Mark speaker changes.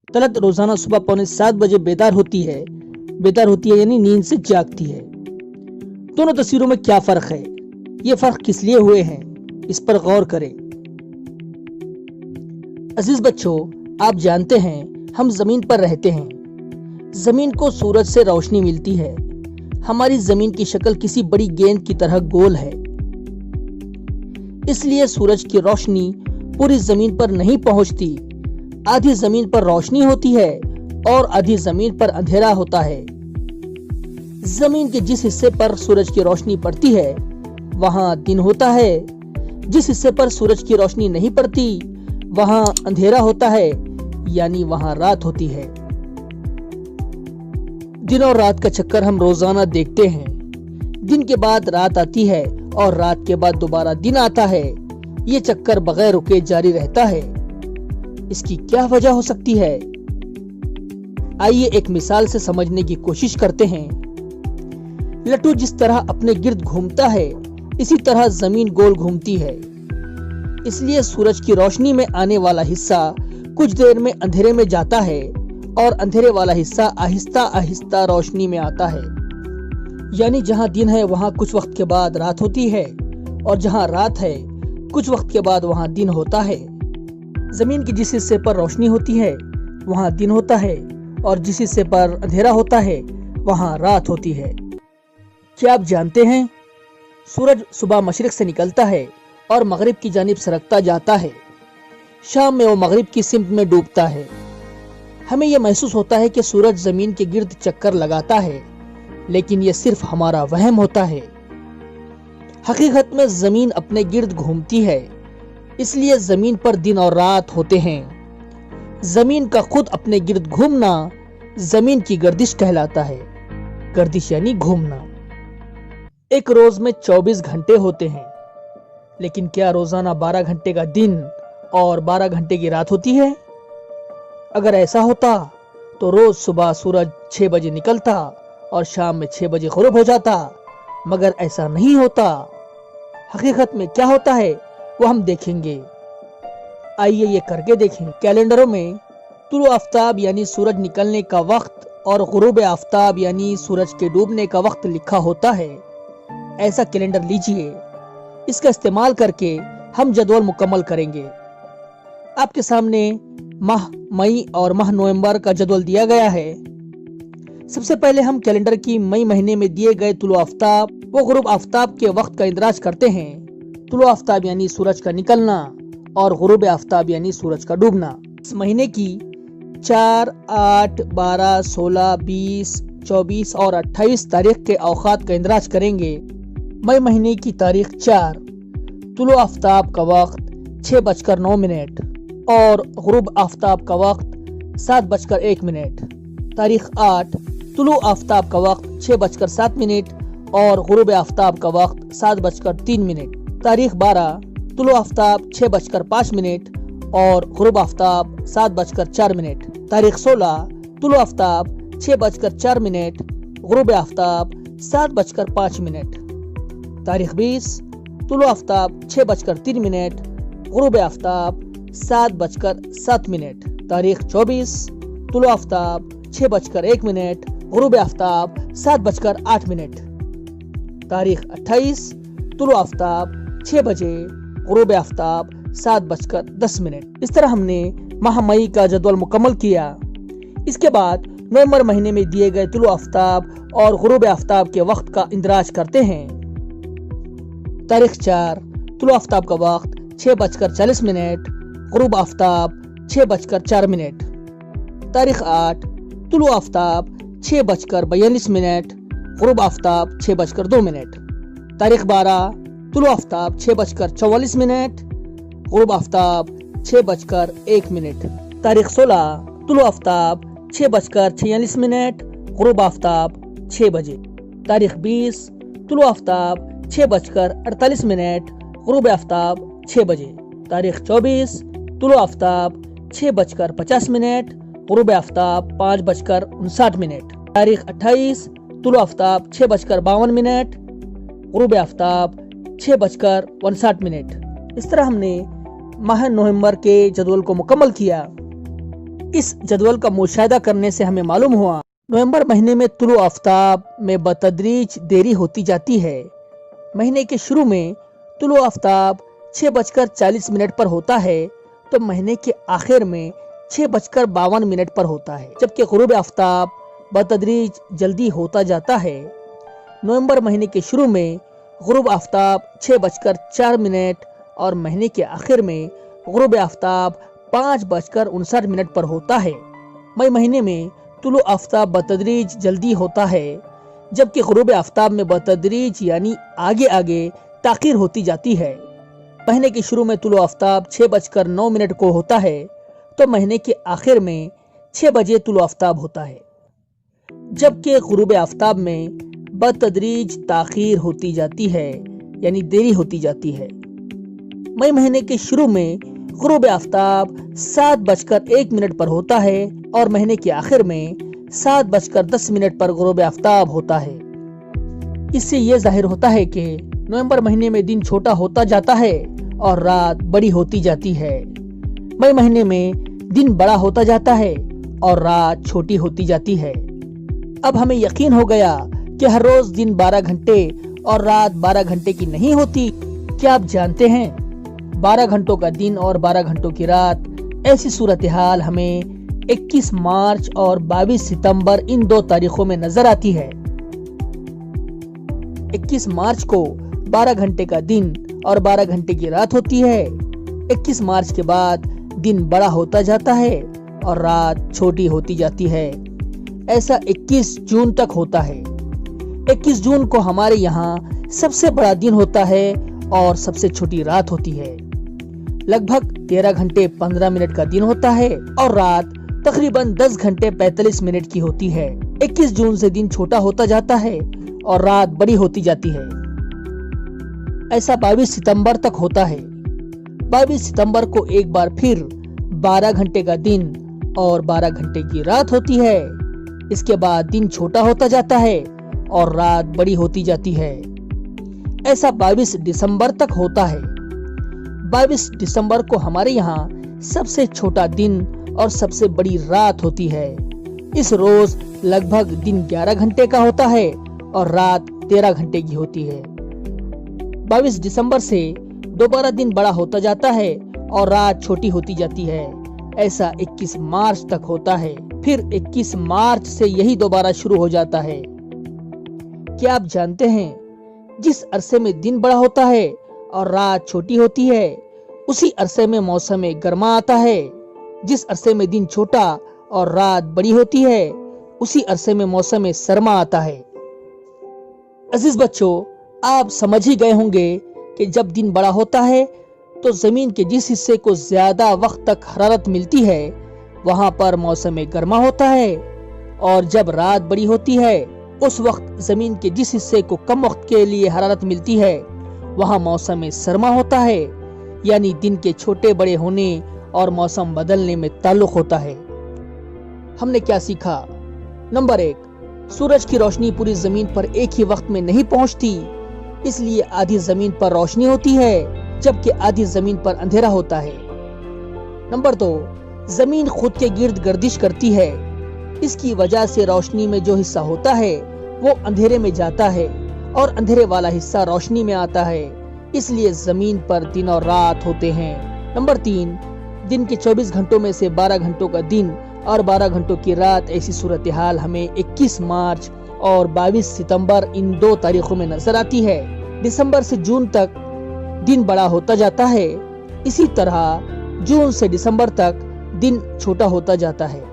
Speaker 1: तलत रोजाना सुबह 6:45 बजे बेदार होती है यानी नींद से जागती है। दोनों तस्वीरों में क्या फर्क है, ये फर्क किस लिए हुए हैं, इस पर गौर करें। अजीज बच्चों, आप जानते हैं हम जमीन पर रहते हैं। जमीन को सूरज से रोशनी मिलती है। हमारी जमीन की शक्ल किसी बड़ी गेंद की तरह गोल है, इसलिए सूरज की रोशनी पूरी जमीन पर नहीं पहुंचती। आधी जमीन पर रोशनी होती है और आधी जमीन पर अंधेरा होता है। जमीन के जिस हिस्से पर सूरज की रोशनी पड़ती है वहां दिन होता है, जिस हिस्से पर सूरज की रोशनी नहीं पड़ती वहां अंधेरा होता है, यानी वहां रात होती है। दिन और रात का चक्कर हम रोजाना देखते हैं। दिन के बाद रात आती है और रात के बाद दोबारा दिन आता है। ये चक्कर बगैर रुके जारी रहता है। इसकी क्या वजह हो सकती है? आइए एक मिसाल से समझने की कोशिश करते हैं। लट्टू जिस तरह अपने गिर्द घूमता है, इसी तरह जमीन गोल घूमती है। इसलिए सूरज की रोशनी में आने वाला हिस्सा कुछ देर में अंधेरे में जाता है और अंधेरे वाला हिस्सा आहिस्ता आहिस्ता रोशनी में आता है। यानी जहां दिन है वहां कुछ वक्त के बाद रात होती है और जहां रात है कुछ वक्त के बाद वहां दिन होता है। जमीन के जिस हिस्से पर रोशनी होती है वहां दिन होता है और जिस हिस्से पर अंधेरा होता है वहां रात होती है। क्या आप जानते हैं, सूरज सुबह मशरिक से निकलता है और मगरिब की जानिब सरकता जाता है। शाम में वो मगरिब की सिमत में डूबता है। हमें यह महसूस होता है कि सूरज जमीन के गिर्द चक्कर लगाता है, लेकिन यह सिर्फ हमारा वहम होता है। हकीकत में जमीन अपने गिर्द घूमती है, इसलिए जमीन पर दिन और रात होते हैं। जमीन का खुद अपने गिर्द घूमना जमीन की गर्दिश कहलाता है। गर्दिश यानी घूमना। एक रोज में 24 घंटे होते हैं, लेकिन क्या रोजाना 12 घंटे का दिन और 12 घंटे की रात होती है? अगर ऐसा होता तो रोज सुबह सूरज 6 बजे निकलता और शाम में 6 बजे गुरूब हो जाता, मगर ऐसा नहीं होता। हकीकत में क्या होता है वो हम देखेंगे। आइए ये करके देखें। कैलेंडरों में तुलू आफ्ताब यानी सूरज निकलने का वक्त और गुरूब आफ्ताब यानी सूरज के डूबने का वक्त लिखा होता है। ऐसा कैलेंडर लीजिए, इसका इस्तेमाल करके हम जदवल मुकम्मल करेंगे। आपके सामने माह मई और माह नवंबर का जदवल दिया गया है। सबसे पहले हम कैलेंडर की मई महीने में दिए गए तुलू आफ्ताब व गुरूब आफ्ताब के वक्त का इंदराज करते हैं। तुलू आफ्ताब यानी सूरज का निकलना और गुरूब आफ्ताब यानी सूरज का डूबना। इस महीने की 4, 8, 12, 16, 20, 24 और 28 तारीख के औकात का इंदराज करेंगे। मई महीने की तारीख 4, तुलू आफ्ताब का वक्त 6:09 और गुरूब आफ्ताब का वक्त 7:01। तारीख 8, तुलू आफ्ताब का वक्त 6:07 और गुरूब आफ्ताब का वक्त 7:03। तारीख 12, तुलू आफ्ताब 6:05 और गुरूब आफ्ताब 7:04। तारीख 16, तुलू आफ्ताब 6:04, गुरूब आफ्ताब 7:05। तारीख 20, तुलू आफ्ताब 6:03, गुरूब आफ्ताब 7:07। तारीख 24, तुलू आफ्ताब 6:01, गुरूब आफ्ताब 7:08। तारीख 28, तुलू आफ्ताब 6 बजे, गुरूब आफ्ताब 7:10। इस तरह हमने माह मई का जदवल मुकम्मल किया। इसके बाद नवंबर महीने में दिए गए तुलू आफ्ताब और गुरूब आफ्ताब के वक्त का इंदराज करते हैं। तारीख 4, तुलू आफ्ताब का वक्त 6:40, गुरूब आफ्ताब 6:04। तारीख 8, तुलू आफ्ताब 6:42, गुरूब आफ्ताब 6:02। तारीख 12, तुलू आफ्ताब 6:44, गुरूब आफ्ताब 6:01। तारीख 16, तुलू आफ्ताब 6:46, गुरूब आफ्ताब 6 बजे। तारीख 20, तुलू आफ्ताब 6:48, गुरूब आफ्ताब 6 बजे। तारीख 24, तुलू आफ्ताब 6:50, गुरूब आफ्ताब 5:59। तारीख 28, तुलू आफ्ताब 6:52, गुरूब आफ्ताब 6:59। इस तरह हमने माह नवंबर के जदवल को मुकम्मल किया। इस जदवल का मुशाहिदा करने से हमें मालूम हुआ नवंबर महीने में तुलू आफ्ताब में बतदरीज देरी होती जाती है। महीने के शुरू में तुलू आफ्ताब 6:40 पर होता है तो महीने के आखिर में 6:52 पर होता है, जबकि गुरूब आफ्ताब बतदरीज जल्दी होता जाता है। नवंबर महीने के शुरू में गुरूब आफ्ताब 6:04 और महीने के आखिर में गुरूब आफ्ताब 5:59 पर होता है। मई महीने में तुलू आफ्ताब बतदरीज जल्दी होता है, जबकि गुरूब आफ्ताब में बतदरीज यानी आगे आगे ताखीर होती जाती है। महीने के शुरू में तुलू आफ्ताब 6:09 को होता है तो महीने के आखिर में 6 बजे तुलू आफ्ताब होता है, जबकि गुरूब आफ्ताब में बतदरीज ताखीर होती जाती है यानी देरी होती जाती है। मई महीने के शुरू में गुरूब आफ्ताब 7:01 पर होता है और महीने के आखिर में 7:10 पर गुरूब आफ्ताब होता है। इससे ये जाहिर होता है कि नवंबर महीने में दिन छोटा होता जाता है और रात बड़ी होती जाती है। मई महीने में दिन बड़ा होता जाता है और रात छोटी होती जाती है। अब हमें यकीन हो गया कि हर रोज दिन 12 घंटे और रात 12 घंटे की नहीं होती। क्या आप जानते हैं 12 घंटों का दिन और 12 घंटों की रात, ऐसी सूरत हाल हमें 21 मार्च और 22 सितंबर इन 2 तारीखों में नजर आती है। 21 मार्च को 12 घंटे का दिन और 12 घंटे की रात होती है। 21 मार्च के बाद दिन बड़ा होता जाता है और रात छोटी होती जाती है। ऐसा 21 जून तक होता है। 21 जून को हमारे यहाँ सबसे बड़ा दिन होता है और सबसे छोटी रात होती है। लगभग 13 घंटे 15 मिनट का दिन होता है और रात तकरीबन 10 घंटे 45 मिनट की होती है। 21 जून से दिन छोटा होता जाता है और रात बड़ी होती जाती है। ऐसा 22 सितंबर तक होता है। 22 सितंबर को एक बार फिर 12 घंटे का दिन और 12 घंटे की रात होती है। इसके बाद दिन छोटा होता जाता है और रात बड़ी होती जाती है। ऐसा 22 दिसंबर तक होता है। 22 दिसंबर को हमारे यहाँ सबसे छोटा दिन और सबसे बड़ी रात होती है। इस रोज लगभग दिन 11 घंटे का होता है और रात 13 घंटे की होती है। 22 दिसंबर से दोबारा दिन बड़ा होता जाता है और रात छोटी होती जाती है। ऐसा 21 मार्च तक होता है। फिर 21 मार्च से यही दोबारा शुरू हो जाता है। क्या आप जानते हैं जिस अरसे में दिन बड़ा होता है और रात छोटी होती है, उसी अरसे में मौसम गर्मा आता है। जिस अरसे में दिन छोटा और रात बड़ी होती है, उसी अरसे में मौसम सरमा आता है। अजीज बच्चों, आप समझ ही गए होंगे कि जब दिन बड़ा होता है तो जमीन के जिस हिस्से को ज्यादा वक्त तक हरारत मिलती है वहां पर मौसम गर्मा होता है, और जब रात बड़ी होती है उस वक्त जमीन के जिस हिस्से को कम वक्त के लिए हरारत मिलती है वहां मौसम सरमा होता है, यानी दिन के छोटे बड़े होने और मौसम बदलने में ताल्लुक होता है। हमने क्या सीखा? नंबर 1, सूरज की रोशनी पूरी जमीन पर एक ही वक्त में नहीं पहुंचती, इसलिए आधी जमीन पर रोशनी होती है जबकि आधी जमीन पर अंधेरा होता है। नंबर 2, जमीन खुद के गिर्द गर्दिश करती है, इसकी वजह से रोशनी में जो हिस्सा होता है वो अंधेरे में जाता है और अंधेरे वाला हिस्सा रोशनी में आता है, इसलिए जमीन पर दिन और रात होते हैं। नंबर 3, दिन के 24 घंटों में से 12 घंटों का दिन और 12 घंटों की रात, ऐसी सूरत हाल हमें 21 मार्च और 22 सितंबर इन 2 तारीखों में नजर आती है। दिसंबर से जून तक दिन बड़ा होता जाता है, इसी तरह जून से दिसंबर तक दिन छोटा होता जाता है।